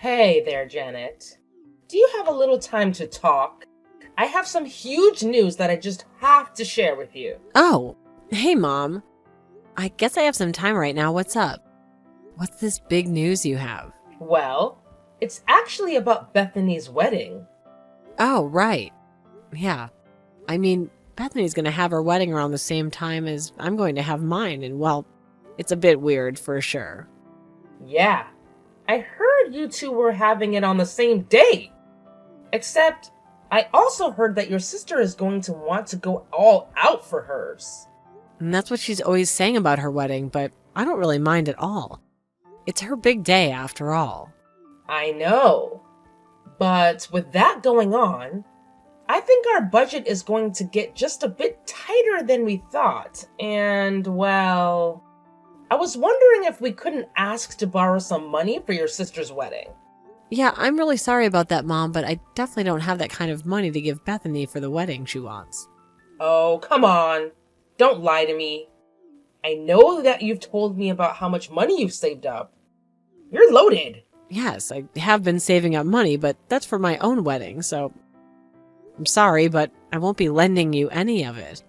Hey there, Janet. Do you have a little time to talk? I have some huge news that I just have to share with you. Oh, hey, Mom. I guess I have some time right now. What's up? What's this big news you have? Well, it's actually about Bethany's wedding. Oh, right. Yeah. I mean, Bethany's going to have her wedding around the same time as I'm going to have mine, and well, it's a bit weird for sure. Yeah, I heard you two were having it on the same day. Except, I also heard that your sister is going to want to go all out for hers. And that's what she's always saying about her wedding, but I don't really mind at all. It's her big day after all. I know. But with that going on, I think our budget is going to get just a bit tighter than we thought. And, well, I was wondering if we couldn't ask to borrow some money for your sister's wedding. Yeah, I'm really sorry about that, Mom, but I definitely don't have that kind of money to give Bethany for the wedding she wants. Oh, come on. Don't lie to me. I know that you've told me about how much money you've saved up. You're loaded. Yes, I have been saving up money, but that's for my own wedding, so I'm sorry, but I won't be lending you any of it.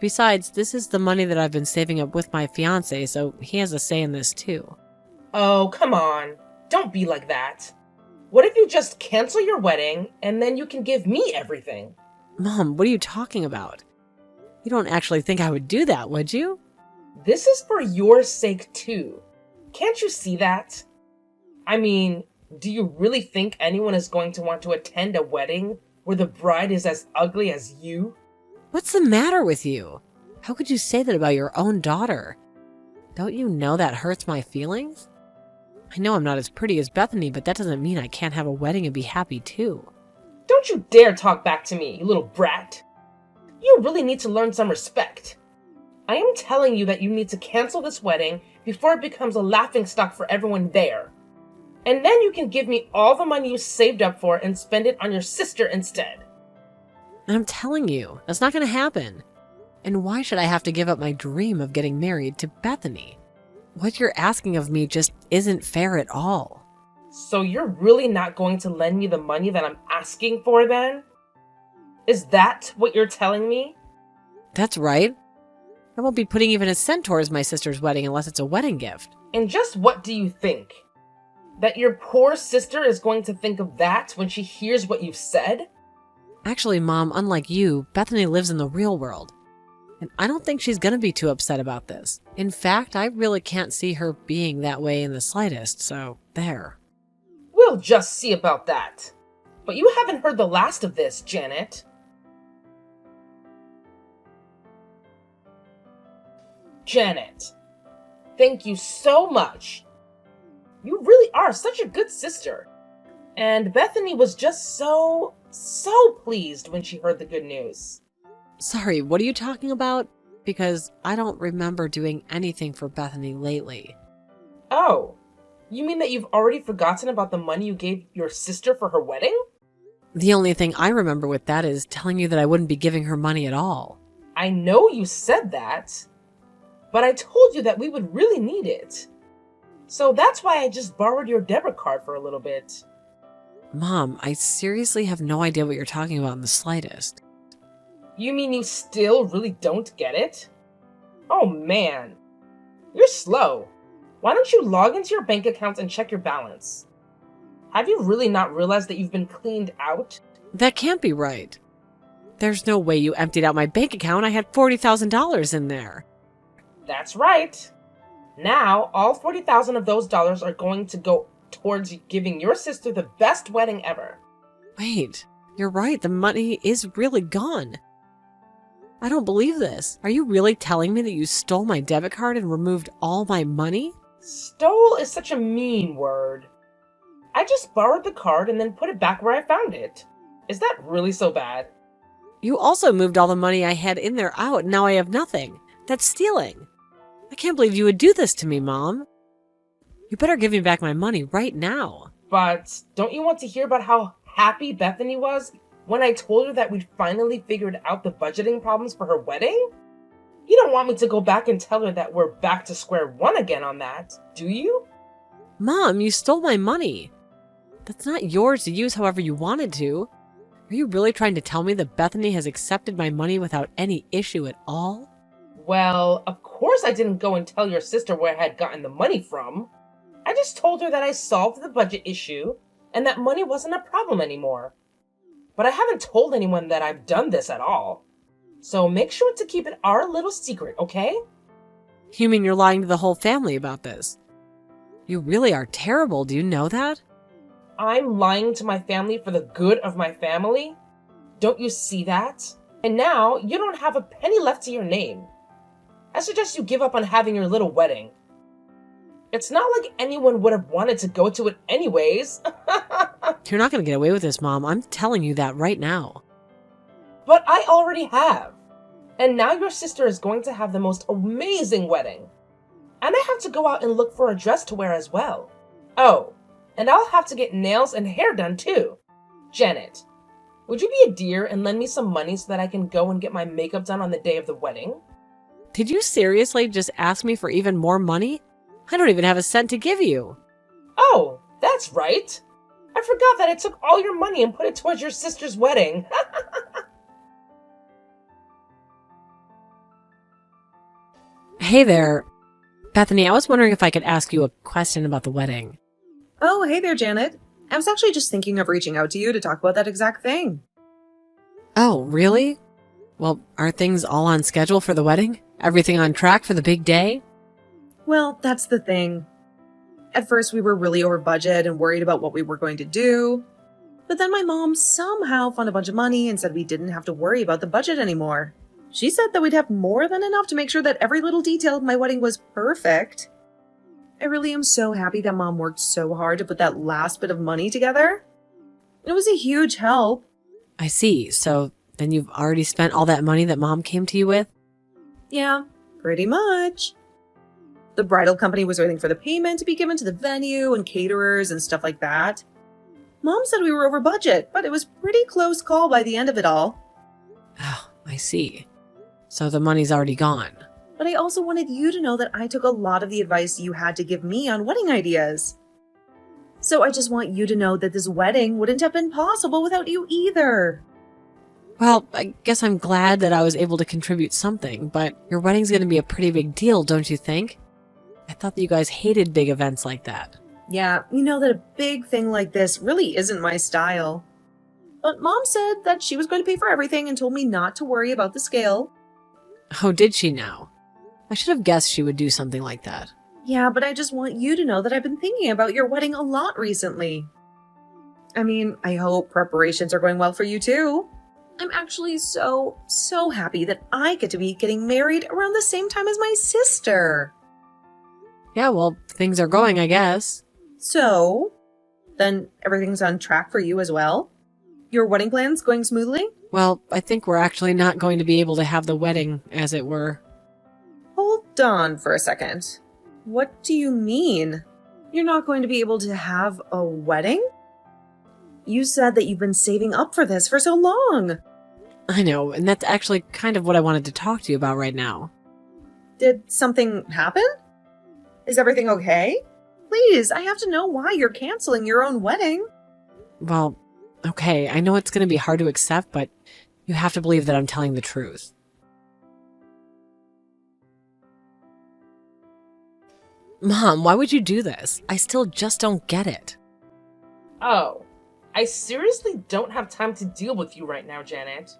Besides, this is the money that I've been saving up with my fiance, so he has a say in this too. Oh, come on. Don't be like that. What if you just cancel your wedding and then you can give me everything? Mom, what are you talking about? You don't actually think I would do that, would you? This is for your sake too. Can't you see that? I mean, do you really think anyone is going to want to attend a wedding where the bride is as ugly as you? What's the matter with you? How could you say that about your own daughter? Don't you know that hurts my feelings? I know I'm not as pretty as Bethany, but that doesn't mean I can't have a wedding and be happy too. Don't you dare talk back to me, you little brat. You really need to learn some respect. I am telling you that you need to cancel this wedding before it becomes a laughingstock for everyone there. And then you can give me all the money you saved up for and spend it on your sister instead. And I'm telling you, that's not going to happen. And why should I have to give up my dream of getting married to Bethany? What you're asking of me just isn't fair at all. So you're really not going to lend me the money that I'm asking for then? Is that what you're telling me? That's right. I won't be putting even a cent towards my sister's wedding unless it's a wedding gift. And just what do you think? That your poor sister is going to think of that when she hears what you've said? Actually, Mom, unlike you, Bethany lives in the real world. And I don't think she's going to be too upset about this. In fact, I really can't see her being that way in the slightest, so there. We'll just see about that. But you haven't heard the last of this, Janet. Janet, thank you so much. You really are such a good sister. And Bethany was just so pleased when she heard the good news. Sorry, what are you talking about? Because I don't remember doing anything for Bethany lately. Oh, you mean that you've already forgotten about the money you gave your sister for her wedding? The only thing I remember with that is telling you that I wouldn't be giving her money at all. I know you said that, but I told you that we would really need it. So that's why I just borrowed your debit card for a little bit. Mom, I seriously have no idea what you're talking about in the slightest. You mean you still really don't get it? Oh man, you're slow. Why don't you log into your bank account and check your balance? Have you really not realized that you've been cleaned out? That can't be right. There's no way you emptied out my bank account. I had $40,000 in there. That's right. Now, all 40,000 of those dollars are going to go towards giving your sister the best wedding ever. Wait, you're right. The money is really gone. I don't believe this. Are you really telling me that you stole my debit card and removed all my money? Stole is such a mean word. I just borrowed the card and then put it back where I found it. Is that really so bad? You also moved all the money I had in there out, and now I have nothing. That's stealing. I can't believe you would do this to me, Mom. You better give me back my money right now. But don't you want to hear about how happy Bethany was when I told her that we'd finally figured out the budgeting problems for her wedding? You don't want me to go back and tell her that we're back to square one again on that, do you? Mom, you stole my money. That's not yours to use however you wanted to. Are you really trying to tell me that Bethany has accepted my money without any issue at all? Well, of course I didn't go and tell your sister where I had gotten the money from. I just told her that I solved the budget issue and that money wasn't a problem anymore. But I haven't told anyone that I've done this at all. So make sure to keep it our little secret, okay? You mean you're lying to the whole family about this? You really are terrible, do you know that? I'm lying to my family for the good of my family? Don't you see that? And now you don't have a penny left to your name. I suggest you give up on having your little wedding. It's not like anyone would have wanted to go to it anyways. You're not going to get away with this, Mom. I'm telling you that right now. But I already have. And now your sister is going to have the most amazing wedding. And I have to go out and look for a dress to wear as well. Oh, and I'll have to get nails and hair done too. Janet, would you be a dear and lend me some money so that I can go and get my makeup done on the day of the wedding? Did you seriously just ask me for even more money? I don't even have a cent to give you. Oh, that's right. I forgot that I took all your money and put it towards your sister's wedding. Hey there. Bethany, I was wondering if I could ask you a question about the wedding. Oh, hey there, Janet. I was actually just thinking of reaching out to you to talk about that exact thing. Oh, really? Well, are things all on schedule for the wedding? Everything on track for the big day? Well, that's the thing. At first, we were really over budget and worried about what we were going to do. But then my mom somehow found a bunch of money and said we didn't have to worry about the budget anymore. She said that we'd have more than enough to make sure that every little detail of my wedding was perfect. I really am so happy that Mom worked so hard to put that last bit of money together. It was a huge help. I see. So then you've already spent all that money that Mom came to you with? Yeah, pretty much. The bridal company was waiting for the payment to be given to the venue and caterers and stuff like that. Mom said we were over budget, but it was pretty close call by the end of it all. Oh, I see. So the money's already gone. But I also wanted you to know that I took a lot of the advice you had to give me on wedding ideas. So I just want you to know that this wedding wouldn't have been possible without you either. Well, I guess I'm glad that I was able to contribute something, but your wedding's going to be a pretty big deal, don't you think? I thought that you guys hated big events like that. Yeah, you know that a big thing like this really isn't my style. But Mom said that she was going to pay for everything and told me not to worry about the scale. Oh, did she now? I should have guessed she would do something like that. Yeah, but I just want you to know that I've been thinking about your wedding a lot recently. I mean, I hope preparations are going well for you too. I'm actually so happy that I get to be getting married around the same time as my sister. Yeah, well, things are going, I guess. So, then everything's on track for you as well? Your wedding plans going smoothly? Well, I think we're actually not going to be able to have the wedding, as it were. Hold on for a second. What do you mean? You're not going to be able to have a wedding? You said that you've been saving up for this for so long. I know, and that's actually kind of what I wanted to talk to you about right now. Did something happen? Is everything okay? Please, I have to know why you're canceling your own wedding. Well, okay, I know it's going to be hard to accept, but you have to believe that I'm telling the truth. Mom, why would you do this? I still just don't get it. Oh, I seriously don't have time to deal with you right now, Janet.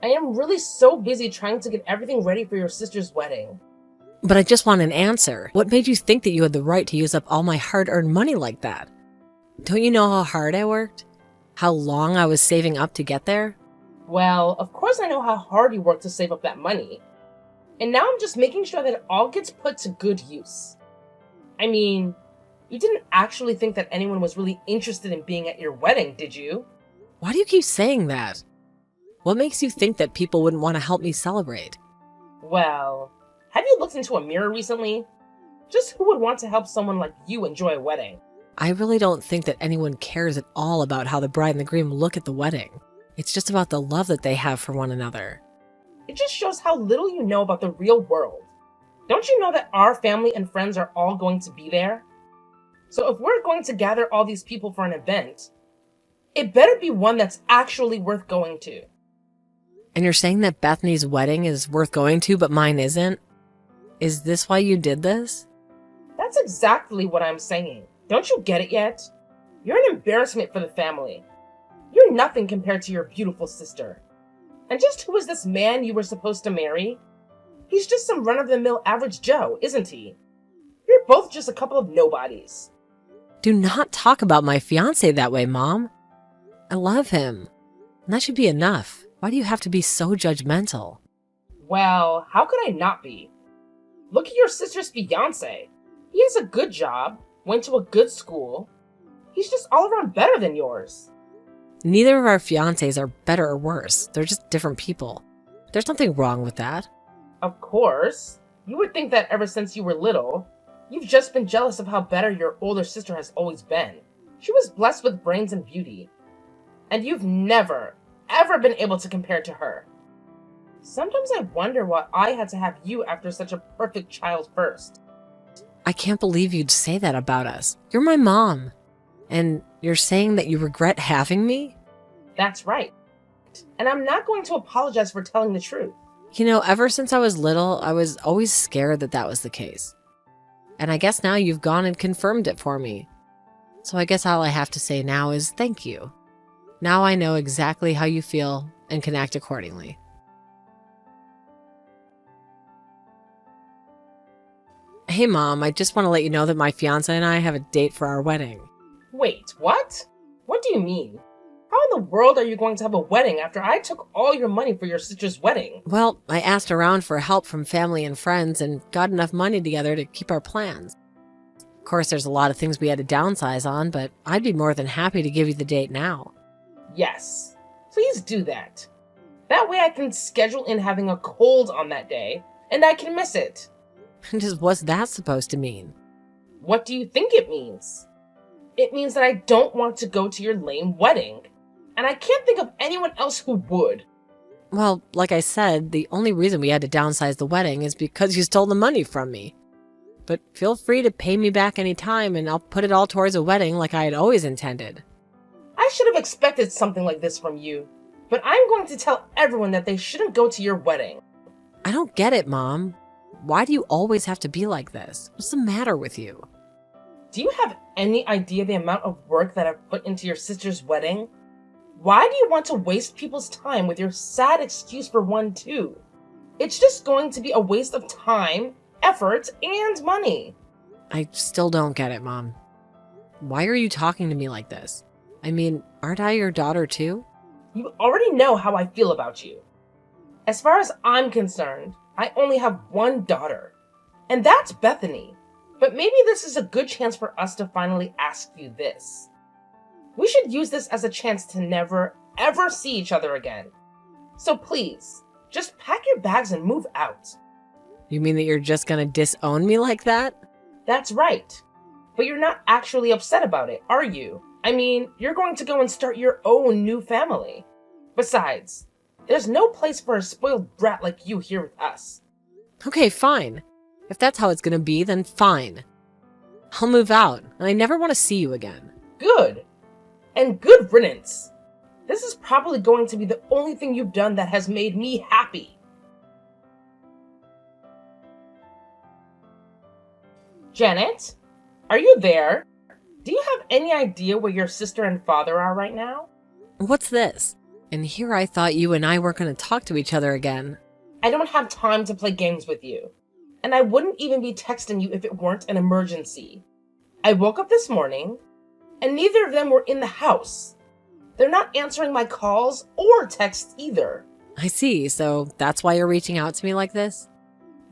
I am really so busy trying to get everything ready for your sister's wedding. But I just want an answer. What made you think that you had the right to use up all my hard-earned money like that? Don't you know how hard I worked? How long I was saving up to get there? Well, of course I know how hard you worked to save up that money. And now I'm just making sure that it all gets put to good use. I mean, you didn't actually think that anyone was really interested in being at your wedding, did you? Why do you keep saying that? What makes you think that people wouldn't want to help me celebrate? Well, have you looked into a mirror recently? Just who would want to help someone like you enjoy a wedding? I really don't think that anyone cares at all about how the bride and the groom look at the wedding. It's just about the love that they have for one another. It just shows how little you know about the real world. Don't you know that our family and friends are all going to be there? So if we're going to gather all these people for an event, it better be one that's actually worth going to. And you're saying that Bethany's wedding is worth going to, but mine isn't? Is this why you did this? That's exactly what I'm saying. Don't you get it yet? You're an embarrassment for the family. You're nothing compared to your beautiful sister. And just who is this man you were supposed to marry? He's just some run-of-the-mill average Joe, isn't he? You're both just a couple of nobodies. Do not talk about my fiancé that way, Mom. I love him. And that should be enough. Why do you have to be so judgmental? Well, how could I not be? Look at your sister's fiancé. He has a good job, went to a good school. He's just all around better than yours. Neither of our fiancés are better or worse. They're just different people. There's nothing wrong with that. Of course. You would think that ever since you were little, you've just been jealous of how better your older sister has always been. She was blessed with brains and beauty. And you've never, ever been able to compare to her. Sometimes I wonder why I had to have you after such a perfect child first. I can't believe you'd say that about us. You're my mom. And you're saying that you regret having me? That's right. And I'm not going to apologize for telling the truth. You know, ever since I was little, I was always scared that that was the case. And I guess now you've gone and confirmed it for me. So I guess all I have to say now is thank you. Now I know exactly how you feel and can act accordingly. Hey Mom, I just want to let you know that my fiance and I have a date for our wedding. Wait, what? What do you mean? How in the world are you going to have a wedding after I took all your money for your sister's wedding? Well, I asked around for help from family and friends and got enough money together to keep our plans. Of course, there's a lot of things we had to downsize on, but I'd be more than happy to give you the date now. Yes, please do that. That way I can schedule in having a cold on that day, and I can miss it. Just what's that supposed to mean? What do you think it means? It means that I don't want to go to your lame wedding. And I can't think of anyone else who would. Well, like I said, the only reason we had to downsize the wedding is because you stole the money from me. But feel free to pay me back any time and I'll put it all towards a wedding like I had always intended. I should have expected something like this from you. But I'm going to tell everyone that they shouldn't go to your wedding. I don't get it, Mom. Why do you always have to be like this? What's the matter with you? Do you have any idea the amount of work that I've put into your sister's wedding? Why do you want to waste people's time with your sad excuse for one too? It's just going to be a waste of time, effort, and money. I still don't get it, Mom. Why are you talking to me like this? I mean, aren't I your daughter too? You already know how I feel about you. As far as I'm concerned, I only have one daughter, and that's Bethany. But maybe this is a good chance for us to finally ask you this. We should use this as a chance to never, ever see each other again. So please, just pack your bags and move out. You mean that you're just gonna disown me like that? That's right. But you're not actually upset about it, are you? I mean, you're going to go and start your own new family. Besides, there's no place for a spoiled brat like you here with us. Okay, fine. If that's how it's gonna be, then fine. I'll move out, and I never want to see you again. Good. And good riddance. This is probably going to be the only thing you've done that has made me happy. Janet, are you there? Do you have any idea where your sister and father are right now? What's this? And here I thought you and I weren't gonna talk to each other again. I don't have time to play games with you. And I wouldn't even be texting you if it weren't an emergency. I woke up this morning, and neither of them were in the house. They're not answering my calls or texts either. I see, so that's why you're reaching out to me like this?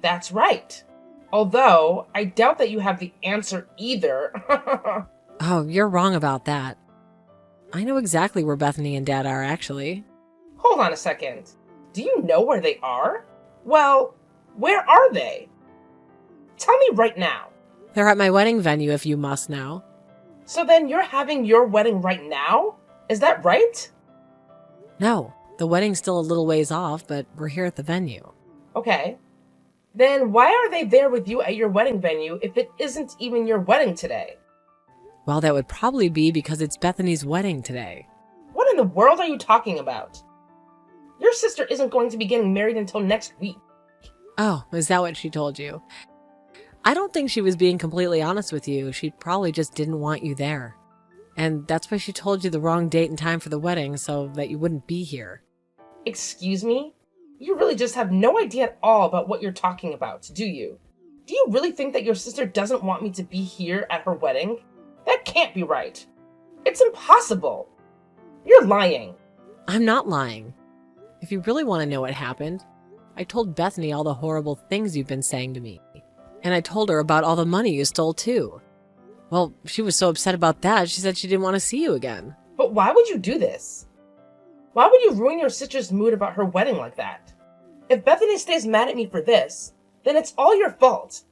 That's right. Although, I doubt that you have the answer either. Oh, you're wrong about that. I know exactly where Bethany and Dad are, actually. Hold on a second. Do you know where they are? Well, where are they? Tell me right now. They're at my wedding venue, if you must know. So then you're having your wedding right now? Is that right? No, the wedding's still a little ways off, but we're here at the venue. Okay. Then why are they there with you at your wedding venue if it isn't even your wedding today? Well, that would probably be because it's Bethany's wedding today. What in the world are you talking about? Your sister isn't going to be getting married until next week. Oh, is that what she told you? I don't think she was being completely honest with you. She probably just didn't want you there. And that's why she told you the wrong date and time for the wedding so that you wouldn't be here. Excuse me? You really just have no idea at all about what you're talking about, do you? Do you really think that your sister doesn't want me to be here at her wedding? That can't be right. It's impossible. You're lying. I'm not lying. If you really want to know what happened, I told Bethany all the horrible things you've been saying to me. And I told her about all the money you stole too. Well, she was so upset about that, she said she didn't want to see you again. But why would you do this? Why would you ruin your sister's mood about her wedding like that? If Bethany stays mad at me for this, then it's all your fault.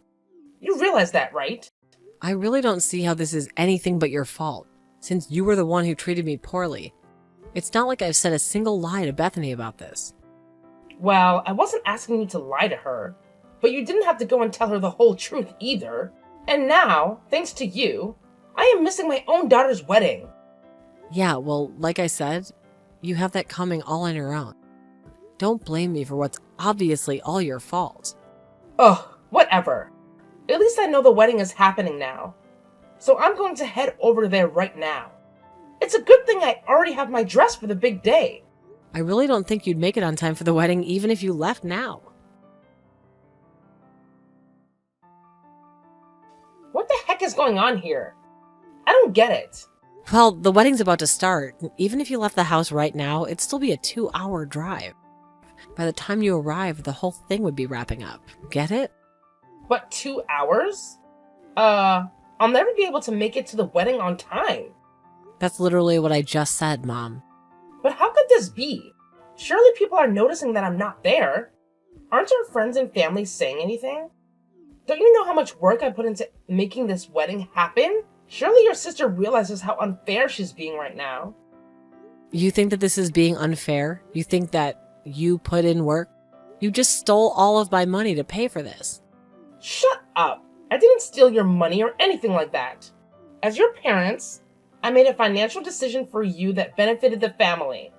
You realize that, right? I really don't see how this is anything but your fault, since you were the one who treated me poorly. It's not like I've said a single lie to Bethany about this. Well, I wasn't asking you to lie to her, but you didn't have to go and tell her the whole truth either. And now, thanks to you, I am missing my own daughter's wedding. Yeah, well, like I said, you have that coming all on your own. Don't blame me for what's obviously all your fault. Ugh, whatever. At least I know the wedding is happening now. So I'm going to head over there right now. It's a good thing I already have my dress for the big day. I really don't think you'd make it on time for the wedding even if you left now. What the heck is going on here? I don't get it. Well, the wedding's about to start. Even if you left the house right now, it'd still be a 2-hour drive. By the time you arrive, the whole thing would be wrapping up. Get it? But 2 hours? I'll never be able to make it to the wedding on time. That's literally what I just said, Mom. But how could this be? Surely people are noticing that I'm not there. Aren't our friends and family saying anything? Don't you know how much work I put into making this wedding happen? Surely your sister realizes how unfair she's being right now. You think that this is being unfair? You think that you put in work? You just stole all of my money to pay for this. Shut up! I didn't steal your money or anything like that. As your parents, I made a financial decision for you that benefited the family.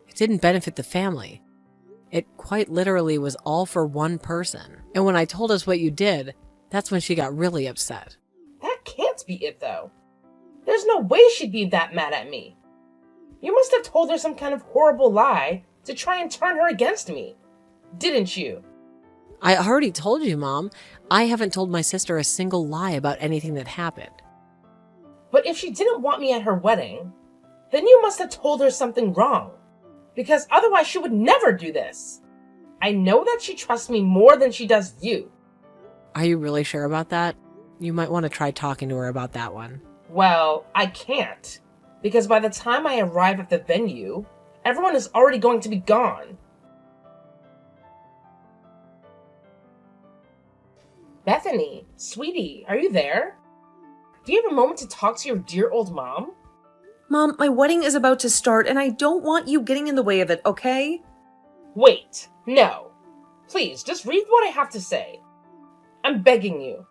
It didn't benefit the family. It quite literally was all for one person. And when I told us what you did, that's when she got really upset. That can't be it, though. There's no way she'd be that mad at me. You must have told her some kind of horrible lie to try and turn her against me, didn't you? I already told you, Mom. I haven't told my sister a single lie about anything that happened. But if she didn't want me at her wedding, then you must have told her something wrong. Because otherwise she would never do this. I know that she trusts me more than she does you. Are you really sure about that? You might want to try talking to her about that one. Well, I can't. Because by the time I arrive at the venue, everyone is already going to be gone. Bethany, sweetie, are you there? Do you have a moment to talk to your dear old mom? Mom, my wedding is about to start and I don't want you getting in the way of it, okay? Wait, no. Please, just read what I have to say. I'm begging you.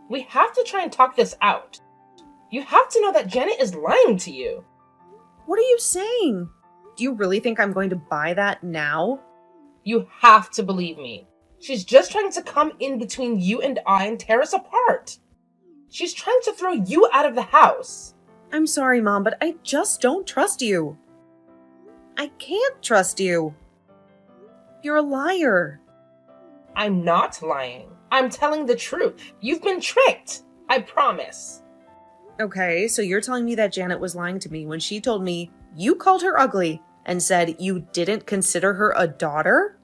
We have to try and talk this out. You have to know that Janet is lying to you. What are you saying? Do you really think I'm going to buy that now? You have to believe me. She's just trying to come in between you and I and tear us apart. She's trying to throw you out of the house. I'm sorry, Mom, but I just don't trust you. I can't trust you. You're a liar. I'm not lying. I'm telling the truth. You've been tricked. I promise. Okay, so you're telling me that Janet was lying to me when she told me you called her ugly and said you didn't consider her a daughter?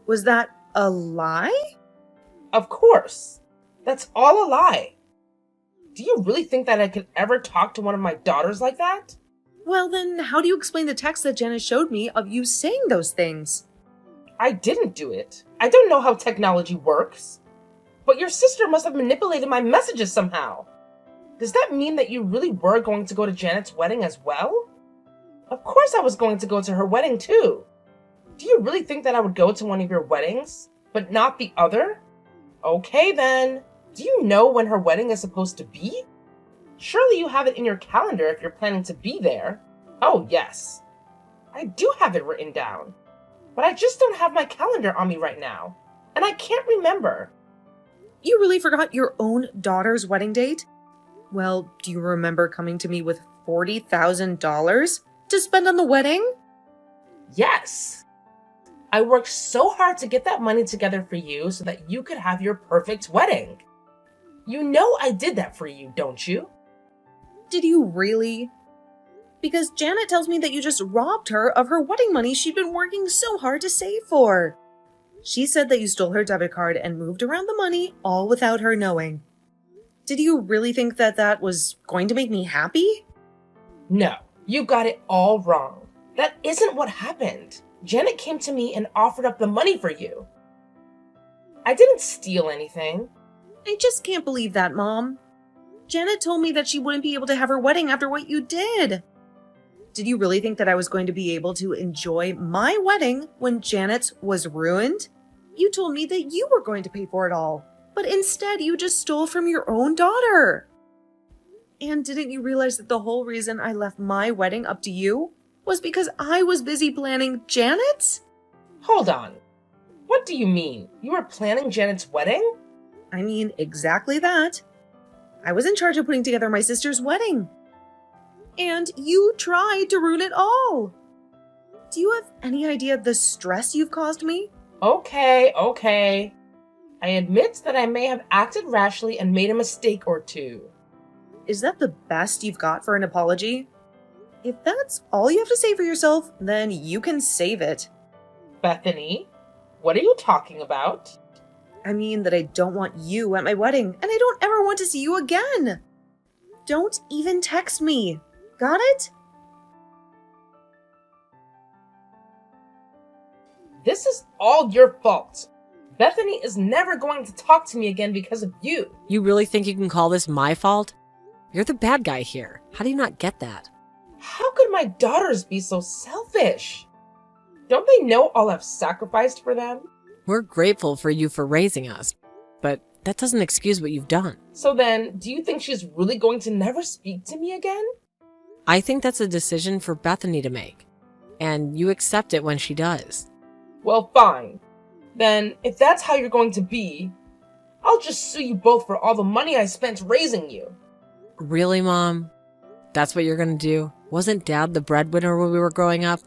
Was that a lie? Of course. That's all a lie. Do you really think that I could ever talk to one of my daughters like that? Well, then how do you explain the text that Janet showed me of you saying those things? I didn't do it. I don't know how technology works. But your sister must have manipulated my messages somehow. Does that mean that you really were going to go to Janet's wedding as well? Of course I was going to go to her wedding too. Do you really think that I would go to one of your weddings, but not the other? Okay then. Do you know when her wedding is supposed to be? Surely you have it in your calendar if you're planning to be there. Oh, yes. I do have it written down. But I just don't have my calendar on me right now. And I can't remember. You really forgot your own daughter's wedding date? Well, do you remember coming to me with $40,000 to spend on the wedding? Yes. I worked so hard to get that money together for you so that you could have your perfect wedding. You know I did that for you, don't you? Did you really? Because Janet tells me that you just robbed her of her wedding money she'd been working so hard to save for. She said that you stole her debit card and moved around the money all without her knowing. Did you really think that that was going to make me happy? No, you got it all wrong. That isn't what happened. Janet came to me and offered up the money for you. I didn't steal anything. I just can't believe that, Mom. Janet told me that she wouldn't be able to have her wedding after what you did. Did you really think that I was going to be able to enjoy my wedding when Janet's was ruined? You told me that you were going to pay for it all, but instead you just stole from your own daughter. And didn't you realize that the whole reason I left my wedding up to you was because I was busy planning Janet's? Hold on. What do you mean? You were planning Janet's wedding? I mean, exactly that. I was in charge of putting together my sister's wedding. And you tried to ruin it all. Do you have any idea the stress you've caused me? Okay. I admit that I may have acted rashly and made a mistake or two. Is that the best you've got for an apology? If that's all you have to say for yourself, then you can save it. Bethany, what are you talking about? I mean that I don't want you at my wedding, and I don't ever want to see you again. Don't even text me. Got it? This is all your fault. Bethany is never going to talk to me again because of you. You really think you can call this my fault? You're the bad guy here. How do you not get that? How could my daughters be so selfish? Don't they know all I've sacrificed for them? We're grateful for you for raising us, but that doesn't excuse what you've done. So then, do you think she's really going to never speak to me again? I think that's a decision for Bethany to make, and you accept it when she does. Well, fine. Then, if that's how you're going to be, I'll just sue you both for all the money I spent raising you. Really, Mom? That's what you're gonna do? Wasn't Dad the breadwinner when we were growing up?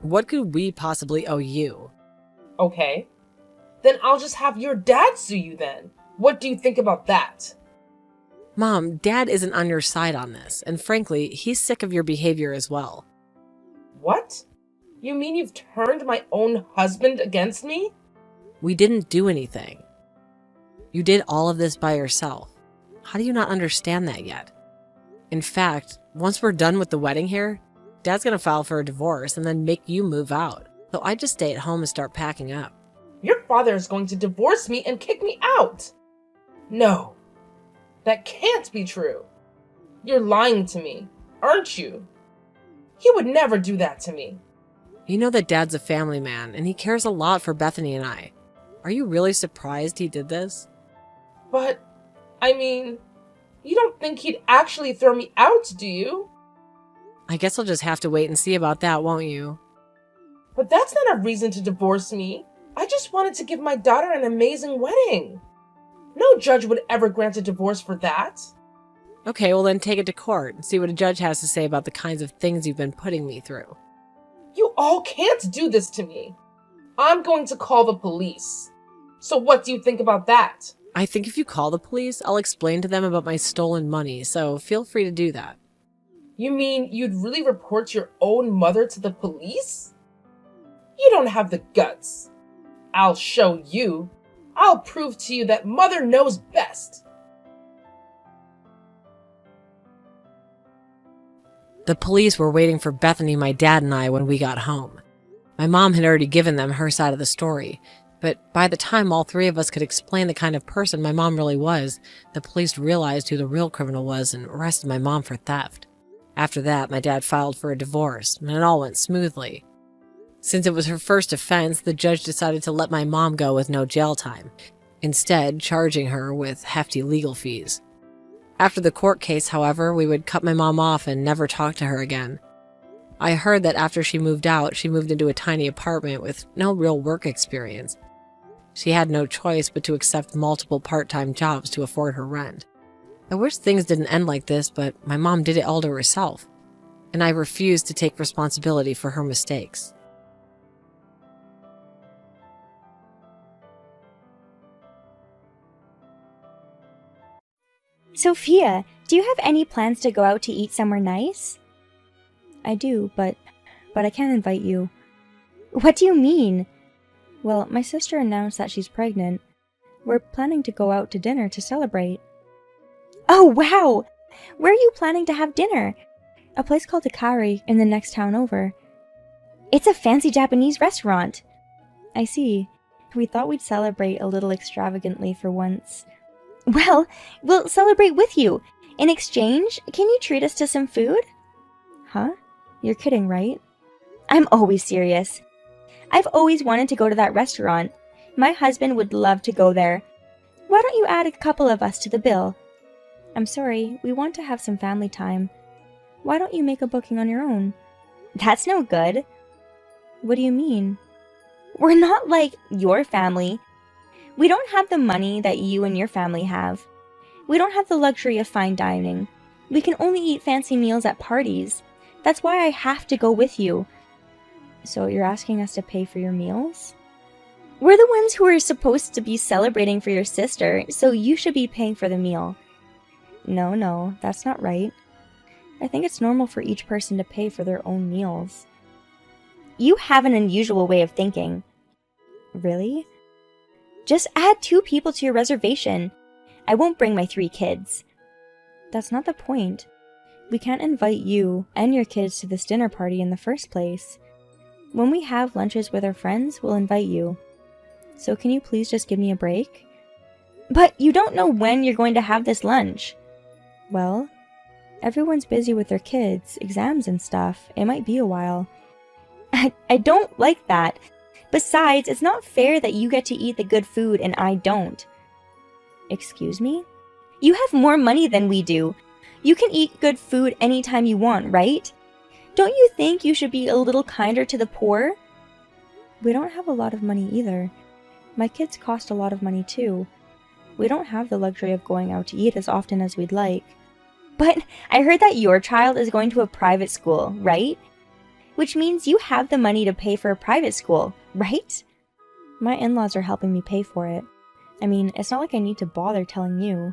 What could we possibly owe you? Okay. Then I'll just have your dad sue you then. What do you think about that? Mom, Dad isn't on your side on this, and frankly, he's sick of your behavior as well. What? You mean you've turned my own husband against me? We didn't do anything. You did all of this by yourself. How do you not understand that yet? In fact, once we're done with the wedding here, Dad's gonna file for a divorce and then make you move out. So I just stay at home and start packing up. Your father is going to divorce me and kick me out. No, that can't be true. You're lying to me, aren't you? He would never do that to me. You know that Dad's a family man, and he cares a lot for Bethany and I. Are you really surprised he did this? But, I mean, you don't think he'd actually throw me out, do you? I guess I'll just have to wait and see about that, won't you? But that's not a reason to divorce me. I just wanted to give my daughter an amazing wedding. No judge would ever grant a divorce for that. Okay, well then take it to court and see what a judge has to say about the kinds of things you've been putting me through. You all can't do this to me. I'm going to call the police. So what do you think about that? I think if you call the police, I'll explain to them about my stolen money, so feel free to do that. You mean you'd really report your own mother to the police? You don't have the guts. I'll show you. I'll prove to you that Mother knows best. The police were waiting for Bethany, my dad, and I when we got home. My mom had already given them her side of the story, but by the time all three of us could explain the kind of person my mom really was, the police realized who the real criminal was and arrested my mom for theft. After that, my dad filed for a divorce, and it all went smoothly. Since it was her first offense, the judge decided to let my mom go with no jail time, instead charging her with hefty legal fees. After the court case, however, we would cut my mom off and never talk to her again. I heard that after she moved out, she moved into a tiny apartment with no real work experience. She had no choice but to accept multiple part-time jobs to afford her rent. I wish things didn't end like this, but my mom did it all to herself, and I refused to take responsibility for her mistakes. Sophia, do you have any plans to go out to eat somewhere nice? I do, but I can't invite you. What do you mean? Well, my sister announced that she's pregnant. We're planning to go out to dinner to celebrate. Oh, wow! Where are you planning to have dinner? A place called Hikari in the next town over. It's a fancy Japanese restaurant. I see. We thought we'd celebrate a little extravagantly for once. Well, we'll celebrate with you. In exchange, can you treat us to some food? Huh? You're kidding, right? I'm always serious. I've always wanted to go to that restaurant. My husband would love to go there. Why don't you add a couple of us to the bill? I'm sorry, we want to have some family time. Why don't you make a booking on your own? That's no good. What do you mean? We're not like your family. We don't have the money that you and your family have. We don't have the luxury of fine dining. We can only eat fancy meals at parties. That's why I have to go with you. So you're asking us to pay for your meals? We're the ones who are supposed to be celebrating for your sister, so you should be paying for the meal. No, that's not right. I think it's normal for each person to pay for their own meals. You have an unusual way of thinking. Really? Just add 2 people to your reservation. I won't bring my 3 kids. That's not the point. We can't invite you and your kids to this dinner party in the first place. When we have lunches with our friends, we'll invite you. So can you please just give me a break? But you don't know when you're going to have this lunch. Well, everyone's busy with their kids, exams and stuff. It might be a while. I don't like that. Besides, it's not fair that you get to eat the good food and I don't. Excuse me? You have more money than we do. You can eat good food anytime you want, right? Don't you think you should be a little kinder to the poor? We don't have a lot of money either. My kids cost a lot of money too. We don't have the luxury of going out to eat as often as we'd like. But I heard that your child is going to a private school, right? Which means you have the money to pay for a private school, right? My in-laws are helping me pay for it. I mean, it's not like I need to bother telling you.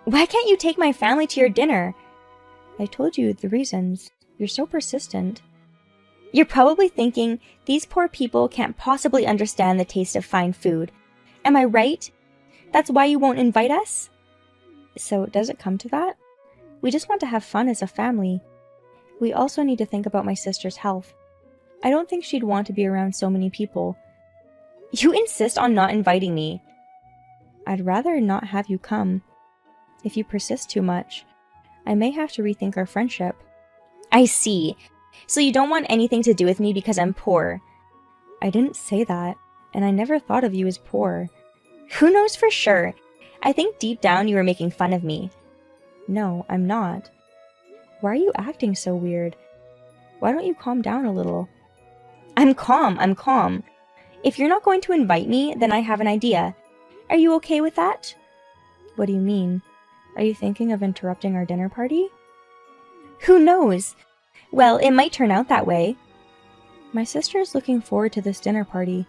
Why can't you take my family to your dinner? I told you the reasons. You're so persistent. You're probably thinking, these poor people can't possibly understand the taste of fine food. Am I right? That's why you won't invite us? So does it come to that? We just want to have fun as a family. We also need to think about my sister's health. I don't think she'd want to be around so many people. You insist on not inviting me. I'd rather not have you come. If you persist too much, I may have to rethink our friendship. I see. So you don't want anything to do with me because I'm poor. I didn't say that, and I never thought of you as poor. Who knows for sure? I think deep down you were making fun of me. No, I'm not. Why are you acting so weird? Why don't you calm down a little? I'm calm. If you're not going to invite me, then I have an idea. Are you okay with that? What do you mean? Are you thinking of interrupting our dinner party? Who knows? Well, it might turn out that way. My sister is looking forward to this dinner party.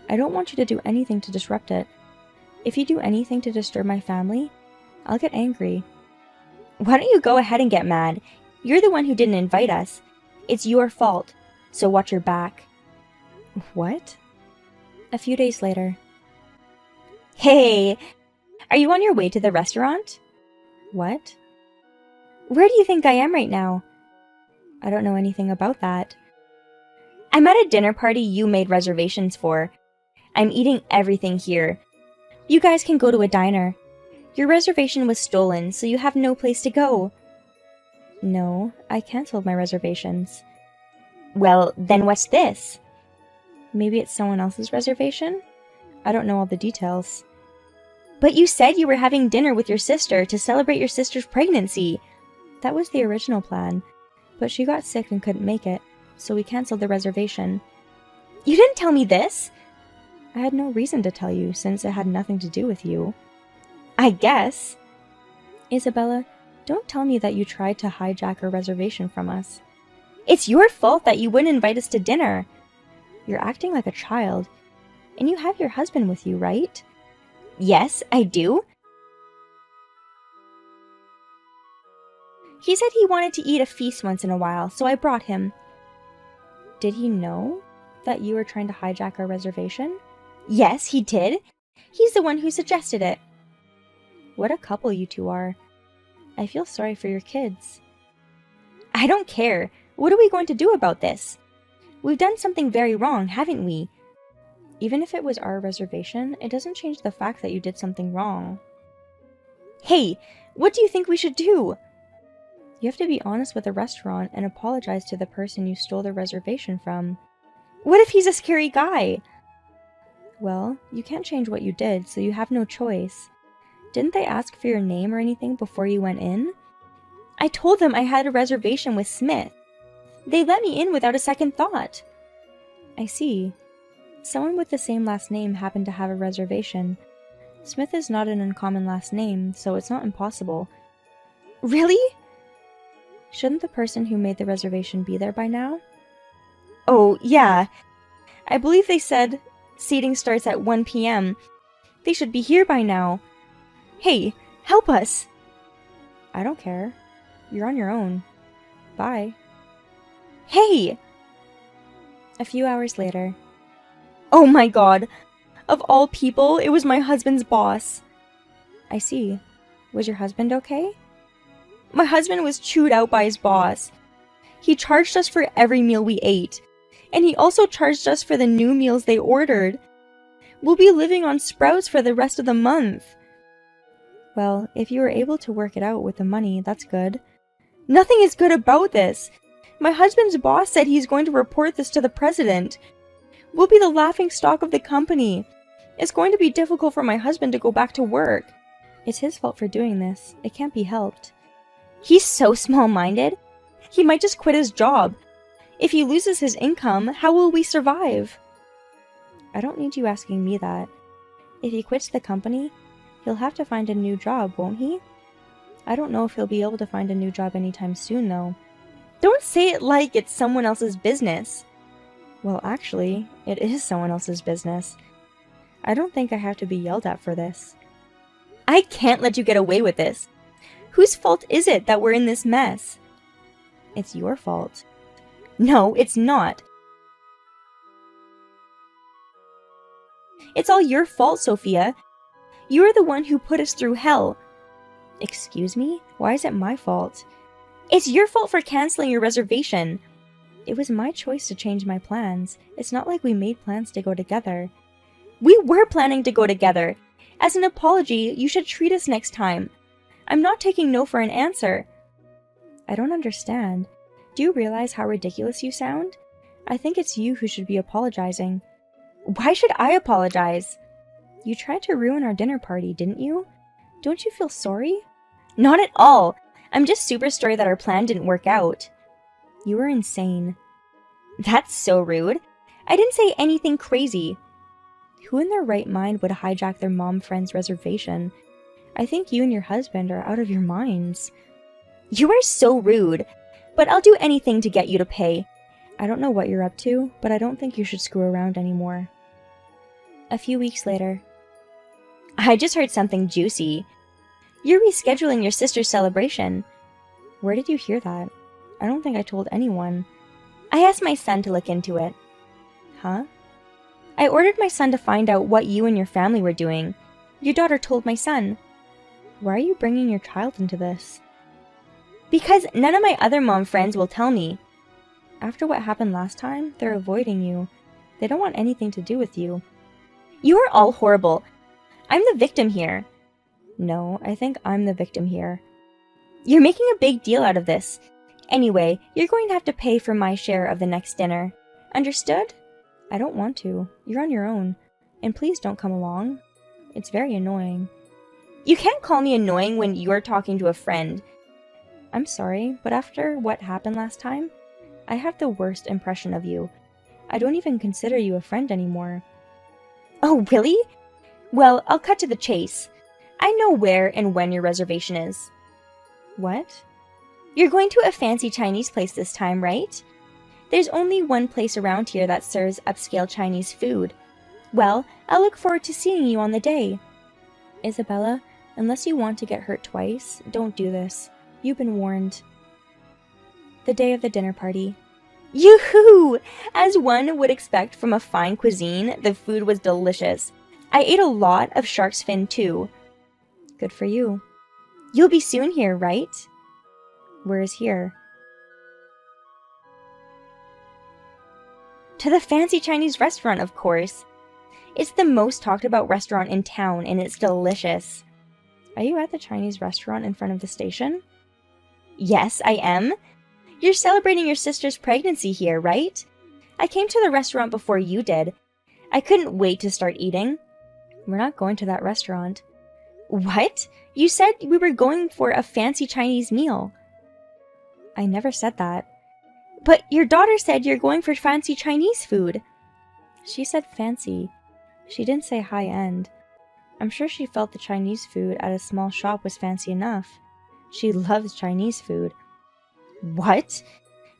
I don't want you to do anything to disrupt it. If you do anything to disturb my family, I'll get angry. Why don't you go ahead and get mad? You're the one who didn't invite us. It's your fault, so watch your back. What? A few days later. Hey! Are you on your way to the restaurant? What? Where do you think I am right now? I don't know anything about that. I'm at a dinner party you made reservations for. I'm eating everything here. You guys can go to a diner. Your reservation was stolen, so you have no place to go. No, I canceled my reservations. Well, then what's this? Maybe it's someone else's reservation? I don't know all the details. But you said you were having dinner with your sister to celebrate your sister's pregnancy. That was the original plan, but she got sick and couldn't make it, so we canceled the reservation. You didn't tell me this! I had no reason to tell you, since it had nothing to do with you. I guess. Isabella, don't tell me that you tried to hijack our reservation from us. It's your fault that you wouldn't invite us to dinner. You're acting like a child. And you have your husband with you, right? Yes, I do. He said he wanted to eat a feast once in a while, so I brought him. Did he know that you were trying to hijack our reservation? Yes, he did. He's the one who suggested it. What a couple you two are. I feel sorry for your kids. I don't care. What are we going to do about this? We've done something very wrong, haven't we? Even if it was our reservation, it doesn't change the fact that you did something wrong. Hey, what do you think we should do? You have to be honest with the restaurant and apologize to the person you stole the reservation from. What if he's a scary guy? Well, you can't change what you did, so you have no choice. Didn't they ask for your name or anything before you went in? I told them I had a reservation with Smith. They let me in without a second thought. I see. Someone with the same last name happened to have a reservation. Smith is not an uncommon last name, so it's not impossible. Really? Shouldn't the person who made the reservation be there by now? Oh, yeah. I believe they said seating starts at 1 p.m. They should be here by now. Hey, help us! I don't care. You're on your own. Bye. Hey! A few hours later. Oh my god! Of all people, it was my husband's boss. I see. Was your husband okay? My husband was chewed out by his boss. He charged us for every meal we ate. And he also charged us for the new meals they ordered. We'll be living on Sprouts for the rest of the month. Well, if you were able to work it out with the money, that's good. Nothing is good about this. My husband's boss said he's going to report this to the president. We'll be the laughingstock of the company. It's going to be difficult for my husband to go back to work. It's his fault for doing this. It can't be helped. He's so small-minded. He might just quit his job. If he loses his income, how will we survive? I don't need you asking me that. If he quits the company, he'll have to find a new job, won't he? I don't know if he'll be able to find a new job anytime soon, though. Don't say it like it's someone else's business. Well, actually, it is someone else's business. I don't think I have to be yelled at for this. I can't let you get away with this. Whose fault is it that we're in this mess? It's your fault. No, it's not. It's all your fault, Sophia. You are the one who put us through hell. Excuse me? Why is it my fault? It's your fault for canceling your reservation. It was my choice to change my plans. It's not like we made plans to go together. We were planning to go together. As an apology, you should treat us next time. I'm not taking no for an answer. I don't understand. Do you realize how ridiculous you sound? I think it's you who should be apologizing. Why should I apologize? You tried to ruin our dinner party, didn't you? Don't you feel sorry? Not at all. I'm just super sorry that our plan didn't work out. You were insane. That's so rude. I didn't say anything crazy. Who in their right mind would hijack their mom friend's reservation? I think you and your husband are out of your minds. You are so rude. But I'll do anything to get you to pay. I don't know what you're up to, but I don't think you should screw around anymore. A few weeks later. I just heard something juicy. You're rescheduling your sister's celebration. Where did you hear that? I don't think I told anyone. I asked my son to look into it. Huh? I ordered my son to find out what you and your family were doing. Your daughter told my son. Why are you bringing your child into this? Because none of my other mom friends will tell me. After what happened last time, they're avoiding you. They don't want anything to do with you. You are all horrible. I'm the victim here. No, I think I'm the victim here. You're making a big deal out of this. Anyway, you're going to have to pay for my share of the next dinner. Understood? I don't want to. You're on your own. And please don't come along. It's very annoying. You can't call me annoying when you're talking to a friend. I'm sorry, but after what happened last time, I have the worst impression of you. I don't even consider you a friend anymore. Oh, really? Well, I'll cut to the chase. I know where and when your reservation is. What? You're going to a fancy Chinese place this time, right? There's only one place around here that serves upscale Chinese food. Well, I'll look forward to seeing you on the day. Isabella, unless you want to get hurt twice, don't do this. You've been warned. The day of the dinner party. Yoo-hoo! As one would expect from a fine cuisine, the food was delicious. I ate a lot of shark's fin too. Good for you. You'll be soon here, right? Where is here? To the fancy Chinese restaurant, of course. It's the most talked about restaurant in town, and it's delicious. Are you at the Chinese restaurant in front of the station? Yes, I am. You're celebrating your sister's pregnancy here, right? I came to the restaurant before you did. I couldn't wait to start eating. We're not going to that restaurant. What? You said we were going for a fancy Chinese meal. I never said that. But your daughter said you're going for fancy Chinese food. She said fancy. She didn't say high-end. I'm sure she felt the Chinese food at a small shop was fancy enough. She loves Chinese food. What?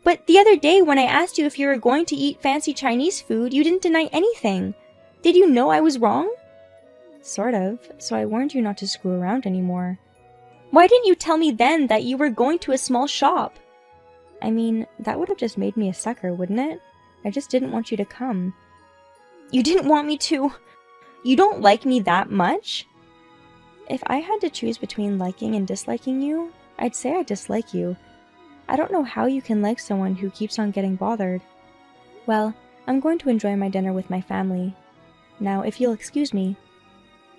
But the other day when I asked you if you were going to eat fancy Chinese food, you didn't deny anything. Did you know I was wrong? Sort of, so I warned you not to screw around anymore. Why didn't you tell me then that you were going to a small shop? I mean, that would have just made me a sucker, wouldn't it? I just didn't want you to come. You didn't want me to? You don't like me that much? If I had to choose between liking and disliking you, I'd say I dislike you. I don't know how you can like someone who keeps on getting bothered. Well, I'm going to enjoy my dinner with my family. Now, if you'll excuse me.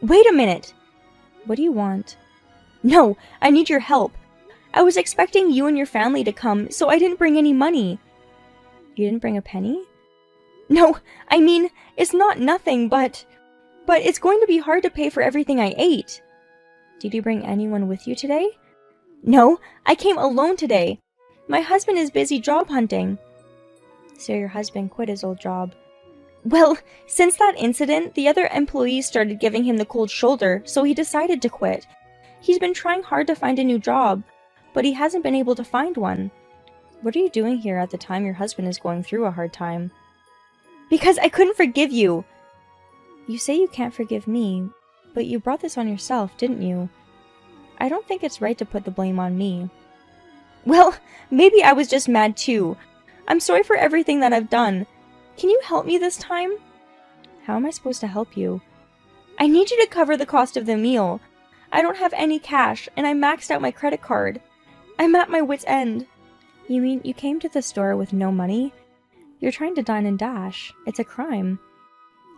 Wait a minute! What do you want? No, I need your help. I was expecting you and your family to come, so I didn't bring any money. You didn't bring a penny? No, I mean, it's not nothing, but it's going to be hard to pay for everything I ate. Did you bring anyone with you today? No, I came alone today. My husband is busy job hunting. So your husband quit his old job. Well, since that incident, the other employees started giving him the cold shoulder, so he decided to quit. He's been trying hard to find a new job, but he hasn't been able to find one. What are you doing here at the time your husband is going through a hard time? Because I couldn't forgive you. You say you can't forgive me, but you brought this on yourself, didn't you? I don't think it's right to put the blame on me. Well, maybe I was just mad too. I'm sorry for everything that I've done. Can you help me this time? How am I supposed to help you? I need you to cover the cost of the meal. I don't have any cash, and I maxed out my credit card. I'm at my wit's end. You mean you came to the store with no money? You're trying to dine and dash. It's a crime.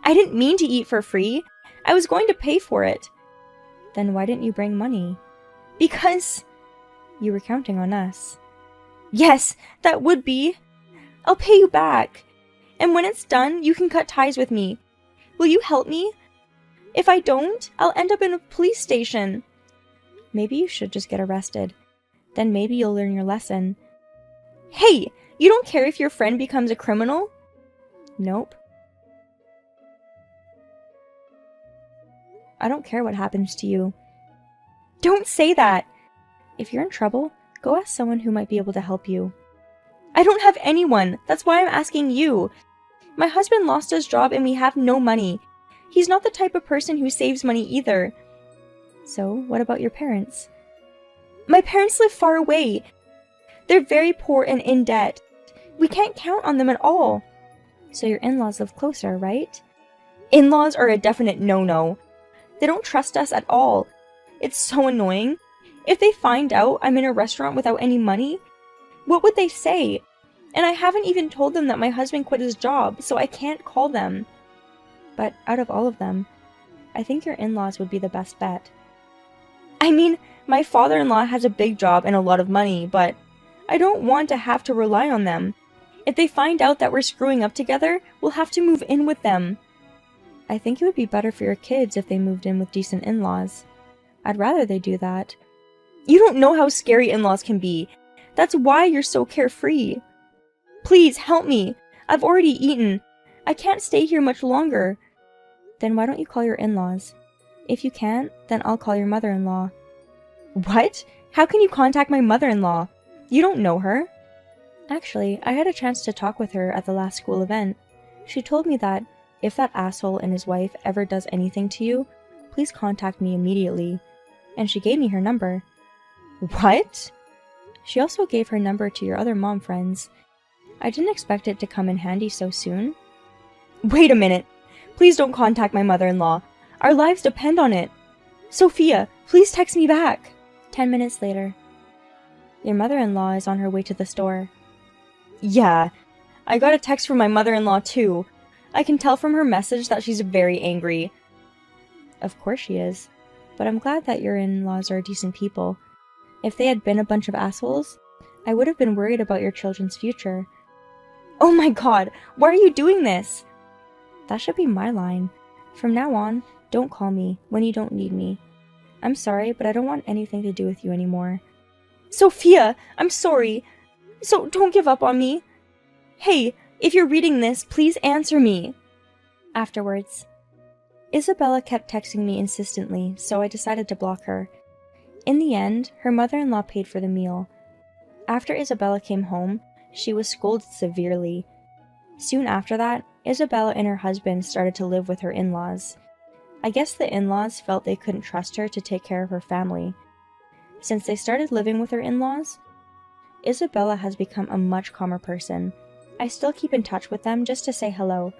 I didn't mean to eat for free. I was going to pay for it. Then why didn't you bring money? Because you were counting on us. Yes, that would be. I'll pay you back. And when it's done, you can cut ties with me. Will you help me? If I don't, I'll end up in a police station. Maybe you should just get arrested. Then maybe you'll learn your lesson. Hey, you don't care if your friend becomes a criminal? Nope. I don't care what happens to you. Don't say that! If you're in trouble, go ask someone who might be able to help you. I don't have anyone. That's why I'm asking you. My husband lost his job and we have no money. He's not the type of person who saves money either. So, what about your parents? My parents live far away. They're very poor and in debt. We can't count on them at all. So your in-laws live closer, right? In-laws are a definite no-no. They don't trust us at all. It's so annoying. If they find out I'm in a restaurant without any money, what would they say? And I haven't even told them that my husband quit his job, so I can't call them. But out of all of them, I think your in-laws would be the best bet. I mean, my father-in-law has a big job and a lot of money, but I don't want to have to rely on them. If they find out that we're screwing up together, we'll have to move in with them. I think it would be better for your kids if they moved in with decent in-laws. I'd rather they do that. You don't know how scary in-laws can be. That's why you're so carefree. Please, help me. I've already eaten. I can't stay here much longer. Then why don't you call your in-laws? If you can't, then I'll call your mother-in-law. What? How can you contact my mother-in-law? You don't know her. Actually, I had a chance to talk with her at the last school event. She told me that if that asshole and his wife ever does anything to you, please contact me immediately. And she gave me her number. What? She also gave her number to your other mom friends. I didn't expect it to come in handy so soon. Wait a minute. Please don't contact my mother-in-law. Our lives depend on it. Sophia, please text me back. 10 minutes later. Your mother-in-law is on her way to the store. Yeah, I got a text from my mother-in-law too. I can tell from her message that she's very angry. Of course she is. But I'm glad that your in-laws are decent people. If they had been a bunch of assholes, I would have been worried about your children's future. Oh my god, why are you doing this? That should be my line. From now on, don't call me when you don't need me. I'm sorry, but I don't want anything to do with you anymore. Sophia, I'm sorry. So don't give up on me. Hey, if you're reading this, please answer me. Afterwards. Isabella kept texting me insistently, so I decided to block her. In the end, her mother-in-law paid for the meal. After Isabella came home, she was scolded severely. Soon after that, Isabella and her husband started to live with her in-laws. I guess the in-laws felt they couldn't trust her to take care of her family. Since they started living with her in-laws, Isabella has become a much calmer person. I still keep in touch with them just to say hello,